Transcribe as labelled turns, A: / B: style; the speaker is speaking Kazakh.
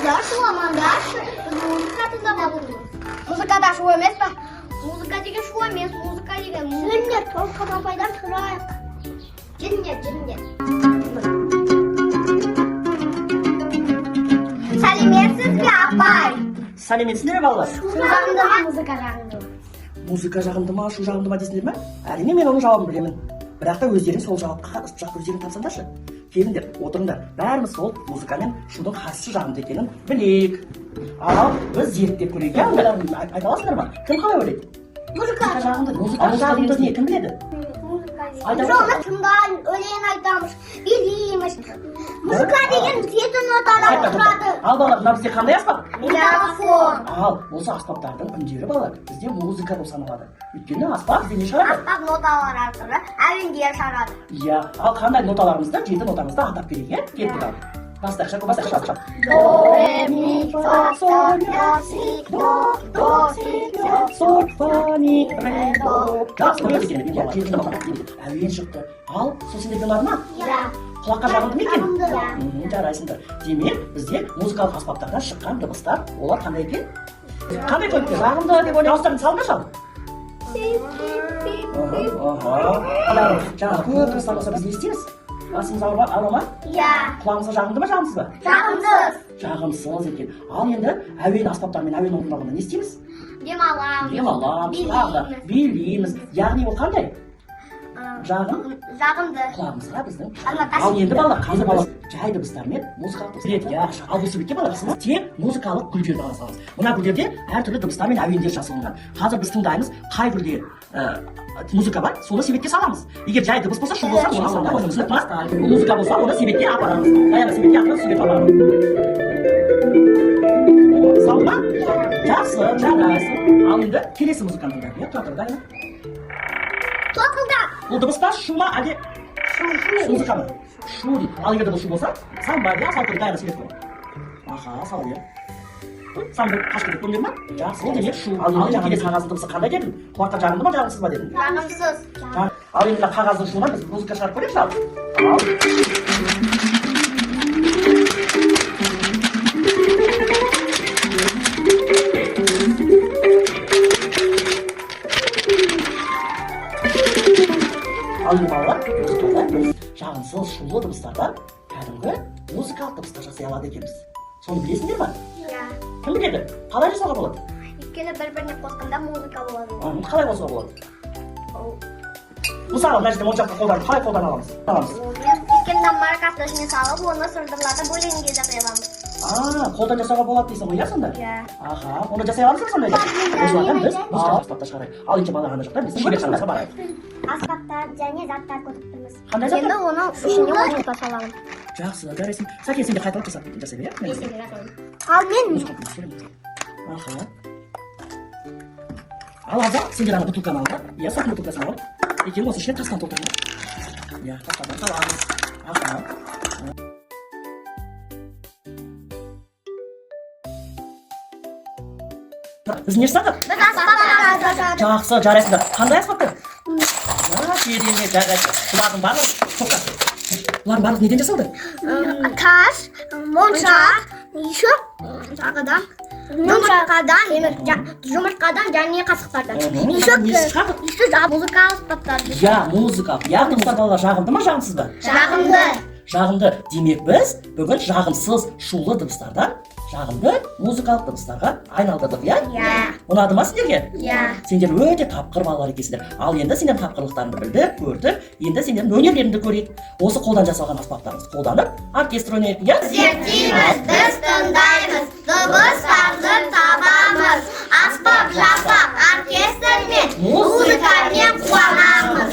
A: Дашу, амандашу, музыкаты забавлю. Музыкада шу емес па? Музыка деген шу емес, музыка деген жүріңдер, толыққа апайдан тұрайық. Жүріңдер. Сәлеметсіз бе, апай?
B: Сәлеметсіздер ме балалар?
A: Шу жағымды ма, музыка жағымды ма?
B: Музыка жағымды ма, шу жағымды ма десіңдер ме? Әрине мен оның жауабын білемін. Бірақ та өздерің сол жауапқа жаққа өздерің тапсаңдаршы. Келіңдер, отырыңдар. Бәріміз сол музыка мен шудың қайсысы жағымды екенін білейік. Ал біз зерттеп көрейік. Айта аласыңдар ма? Кім қалай ойлайды?
A: Музыка
B: жағымды. Музыка жағымды не? Кім біледі?
A: Жоны тыңдан өлең айтамыз, билейміз. Музыка деген жеті нотадан тұрады.
B: Ал балалар, мына бізде қандай аспап?
A: Мелофон.
B: Ал, осы аспаптардың үндері балалар бізде музыка болып саналады. Өйткені аспап бізде не шығарады?
A: Аспап ноталар арқылы әуендер шығарады.
B: Иә, ал қандай ноталарымызды, жеті нотамызды атап берейік, иә? Кеттік ал. Бастайықшы.
A: До, ре, ми, фа, соль, ля, си, до, си, ля,
B: Соль, фа, ми, ре, до. Жақсы, көреді екен. Әуен шықты. Ал, сол сендерге ұнады ма?
A: Иә.
B: Құлаққа жағымды ма екен?
A: Жағымды.
B: Жарайсыңдар. Демек, бізде музыкалық аспаптардан шыққан дыбыстар, олар қандай екен? Қандай көрінеді? Жағымды деп ойлап дауыстарын салыңдаршы ал. Жаңағы көп дыбыстар болса біз не істейміз? Басымыз ауырма ма?
A: Иә.
B: Құлағымызға жағымды ма, жағымсыз ба?
A: Жағымсыз.
B: Жағымсыз екен. Ал енді әуен аспаптармен әуен орындалғанда не істейміз?
A: Демаламыз.
B: Билейміз. Яғни ол қандай? Жағымды.
A: Құлағымызға
B: біздің. Ал енді балалар, қазір балалар жай дыбыстармен музыкалық дыбыстар. Иә, ал бұл себепке балалар тек музыкалық гүлдерді ғана саламыз. Мына гүлдерде әртүрлі дыбыстар мен әуендер жасалынған. Қазір біз тыңдаймыз, қай гүлде музыка бар, соны себетке саламыз. Егер жай дыбыс болса, шу болса, оны саламыз. Музыка болса, оны себетке апарамыз. Баяғы себетке апарып себет апарамыз. Салды ма? Жақсы, жарайсың. Ал енді келесі музыканы тыңдайық. Иә, тұра дайын. Бұл дыбыс па, шу ма, әлде музыка ма? Шу дейді. Ал егер бұл шу болса, салынбайды, иә, салып көрейік, дайын себет қой. Аха, салып иә. Салып қашып кетіп көрмеді ма? Жақсы, ол демек шу. Ал енді келесі қағаздың дыбысы қандай дедің? Құлаққа жағымды ма, жағымсыз ба дедің?
A: Жағымсыз.
B: Ал енді қағаздың шуынан біз музыка шығарып көрейікші ал. Ал енді балалар, жағымсыз шулы дыбыстардан кәдімгі музыкалық дыбыстар жасай алады екенбіз. Соны білесіңдер ма?
A: Иә.
B: Кім біледі? Қалай жасауға болады?
A: Өйткені бір-біріне қосқанда музыка болады.
B: Қалай қосуға болады? Мысалы, мына жерде моншақты қалай қолдана аламыз?
A: Өйткені маркасты ішіне салып, оны сырдырлатып өлеңге жасай аламыз.
B: Қолдан жасауға болады дейсің ғой, иә сонда?
A: Иә.
B: Аха, оны жасай аламыз сонда? Осылардан біз музыкалық аспапта шығарайық. Ал енді балағанда жоқта біз шебер шаңдасқа барайық.
A: Аспаптар және заттар көріп тұрмыз.
B: Қандай заттар?
A: Енді оның ішіне музыка саламыз.
B: Жақсы, жарайсың. Сәкен, сен де қайталап жасай бер, иә?
A: Ал мен
B: Аха. Ал аза, сендер ана бутылканы алыңдар. Иә, сосын бутылкасын алып. Екеуін осы ішіне тастан толтырыңдар. Иә, тастан саламыз. Аха. Біз не жасадық?
A: біз аспаптар жасадық.
B: Жақсы, жарайсыңдар. Қандай аспаптар? Керемет, жарайсың. Бұлардың барлығы, тоқта. Бұлардың барлығы неден жасалды?
A: Тас, моншақ, еще жұмыртқадан және қасықтардан. Еще музыкалық аспаптар.
B: Иә, музыкалық. Яғни мұстар балалар жағымды ма, жағымсыз ба?
A: Жағымды.
B: Жағымды. Демек біз бүгін жағымсыз шулы дыбыстардан жағымды музыкалық дыбыстарға айналдырдық, иә?
A: Иә.
B: Ұнады ма сендерге?
A: Иә.
B: Сендер өте тапқыр балалар екенсіңдер. Ал енді сендер тапқырлықтарыңды білдік, көрдік. Енді сендердің өнерлеріңді көрейік. Осы қолдан жасалған аспаптарымызды қолданып оркестр ойнайық, иә?
A: Зерттейміз, біз тыңдаймыз, дыбыстарды табамыз. Аспап жасап оркестрмен, музыкамен қуанамыз.